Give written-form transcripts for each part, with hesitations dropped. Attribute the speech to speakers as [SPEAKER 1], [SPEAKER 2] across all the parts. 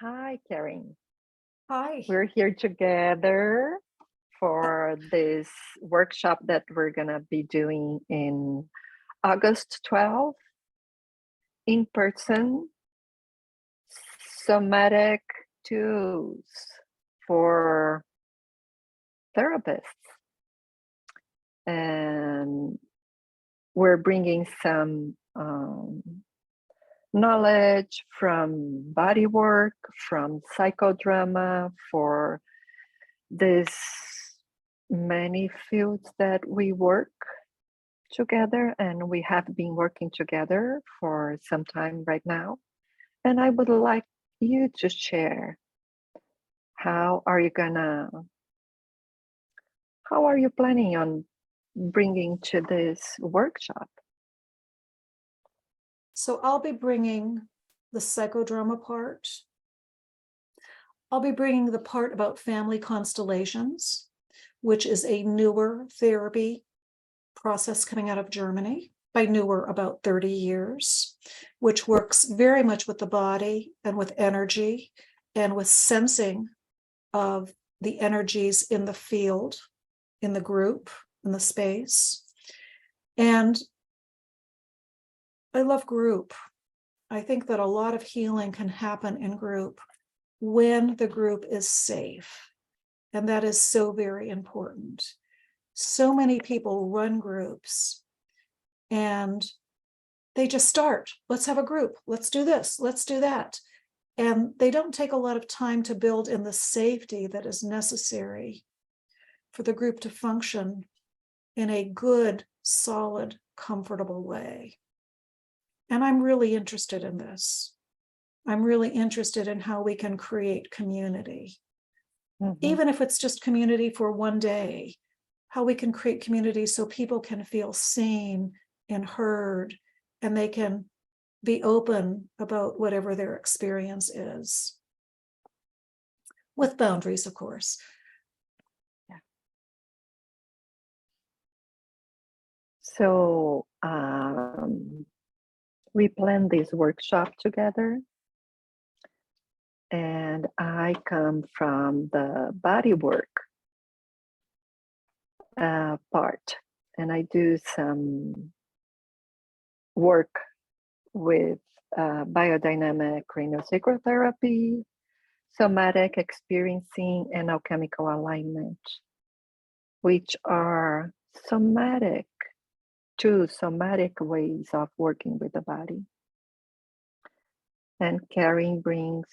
[SPEAKER 1] Hi, Karen.
[SPEAKER 2] Hi.
[SPEAKER 1] We're here together for this workshop that we're going to be doing in August 12th, in person, somatic tools for therapists. And we're bringing some knowledge from body work, from psychodrama, for this many fields that we work together, and we have been working together for some time right now. And I would like you to share how are you planning on bringing to this workshop?
[SPEAKER 2] So I'll be bringing the psychodrama part. I'll be bringing the part about family constellations, which is a newer therapy process coming out of Germany. By newer, about 30 years, which works very much with the body and with energy and with sensing of the energies in the field, in the group, in the space. And I love group. I think that a lot of healing can happen in group when the group is safe. And that is so very important. So many people run groups and they just start. Let's have a group. Let's do this. Let's do that. And they don't take a lot of time to build in the safety that is necessary for the group to function in a good, solid, comfortable way. And I'm really interested in this. I'm really interested in how we can create community. Even if it's just community for one day, how we can create community so people can feel seen and heard, and they can be open about whatever their experience is. With boundaries, of course.
[SPEAKER 1] Yeah. So we planned this workshop together, and I come from the body work part, and I do some work with biodynamic craniosacral therapy, somatic experiencing, and alchemical alignment, which are two somatic ways of working with the body. And Karen brings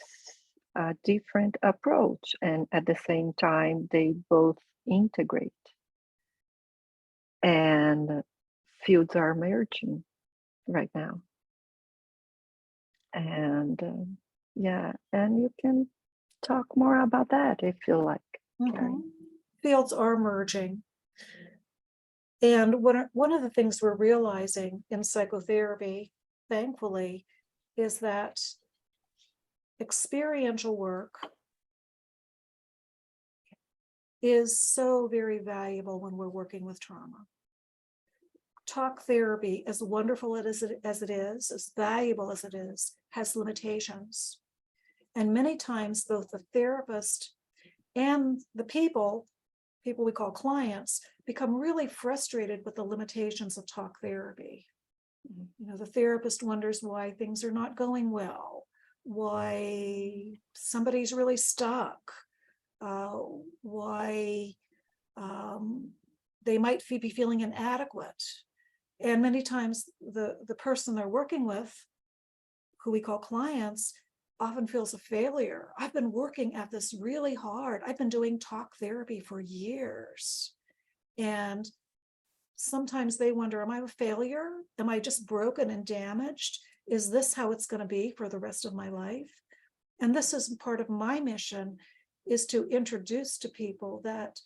[SPEAKER 1] a different approach, and at the same time, they both integrate. And fields are merging right now. And yeah, and you can talk more about that if you like, Karen.
[SPEAKER 2] Fields are merging. And one of the things we're realizing in psychotherapy, thankfully, is that experiential work is so very valuable when we're working with trauma. Talk therapy, as wonderful as it is, as valuable as it is, has limitations. And many times both the therapist and the people we call clients, become really frustrated with the limitations of talk therapy. You know, the therapist wonders why things are not going well, why somebody's really stuck, why they might be feeling inadequate. And many times the person they're working with, who we call clients, often feels a failure. I've been working at this really hard. I've been doing talk therapy for years. And sometimes they wonder, am I a failure? Am I just broken and damaged? Is this how it's going to be for the rest of my life? And this is part of my mission, is to introduce to people that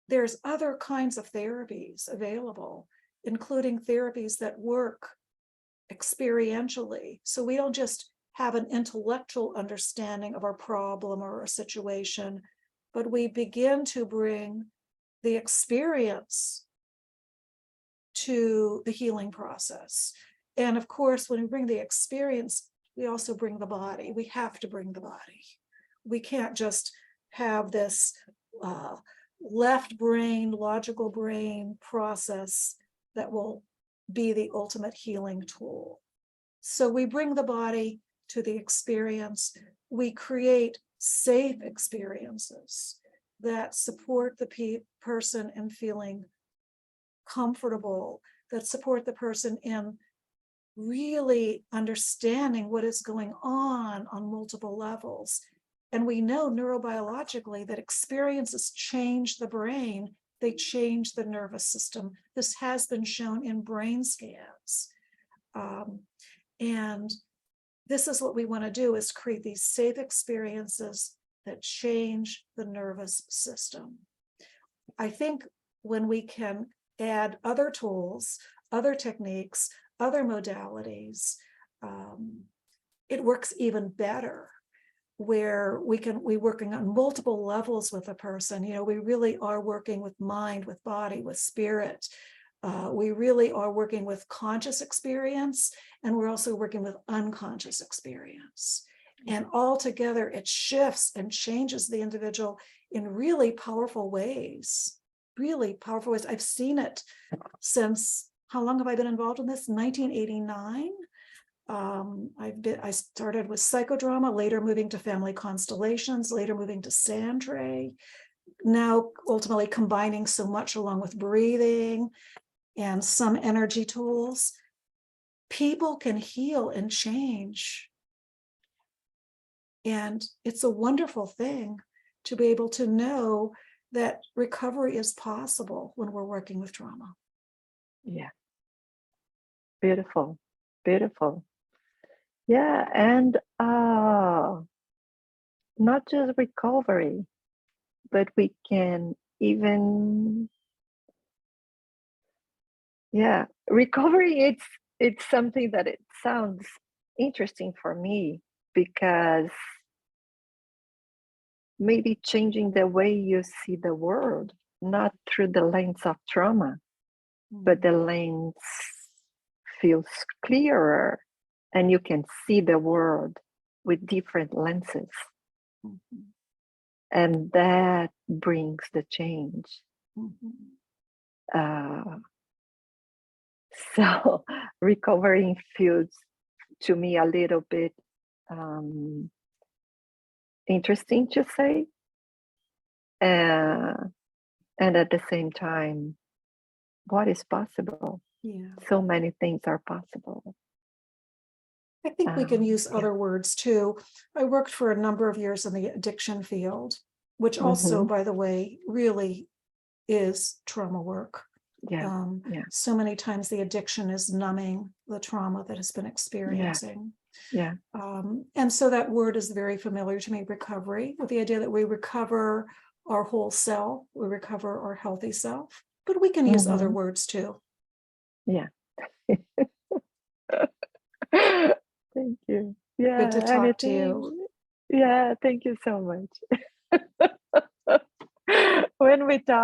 [SPEAKER 2] there's other kinds of therapies available, including therapies that work experientially. So we don't just have an intellectual understanding of our problem or a situation, but we begin to bring the experience to the healing process. And of course, when we bring the experience we also bring the body. We have to bring the body. We can't just have this left brain, logical brain process that will be the ultimate healing tool. So we bring the body to the experience. We create safe experiences that support the person in feeling comfortable, that support the person in really understanding what is going on multiple levels. And we know neurobiologically that experiences change the brain, they change the nervous system. This has been shown in brain scans. And this is what we want to do, is create these safe experiences that change the nervous system. I think when we can add other tools, other techniques, other modalities, it works even better, where we're working on multiple levels with a person. You know, we really are working with mind, with body, with spirit. We really are working with conscious experience, and we're also working with unconscious experience. And all together, it shifts and changes the individual in really powerful ways. Really powerful ways. I've seen it since, how long have I been involved in this? 1989. I started with Psychodrama, later moving to Family Constellations, later moving to Sandray, now ultimately combining so much along with breathing and some energy tools. People can heal and change. And it's a wonderful thing to be able to know that recovery is possible when we're working with trauma.
[SPEAKER 1] Yeah. Beautiful. Beautiful. Yeah. And not just recovery, but we can even, recovery, it's something that it sounds interesting for me, because maybe changing the way you see the world, not through the lens of trauma, but the lens feels clearer, and you can see the world with different lenses. And that brings the change. So recovering feels to me a little bit interesting to say, and at the same time, what is possible?
[SPEAKER 2] Yeah.
[SPEAKER 1] So many things are possible.
[SPEAKER 2] I think we can use other words too. I worked for a number of years in the addiction field, which also, by the way, really is trauma work. So many times the addiction is numbing the trauma that has been experiencing. And so that word is very familiar to me, recovery, with the idea that we recover our whole self, we recover our healthy self, but we can use other words too.
[SPEAKER 1] Yeah. Thank you. Yeah.
[SPEAKER 2] Good to talk to you.
[SPEAKER 1] Yeah, thank you so much. When we talk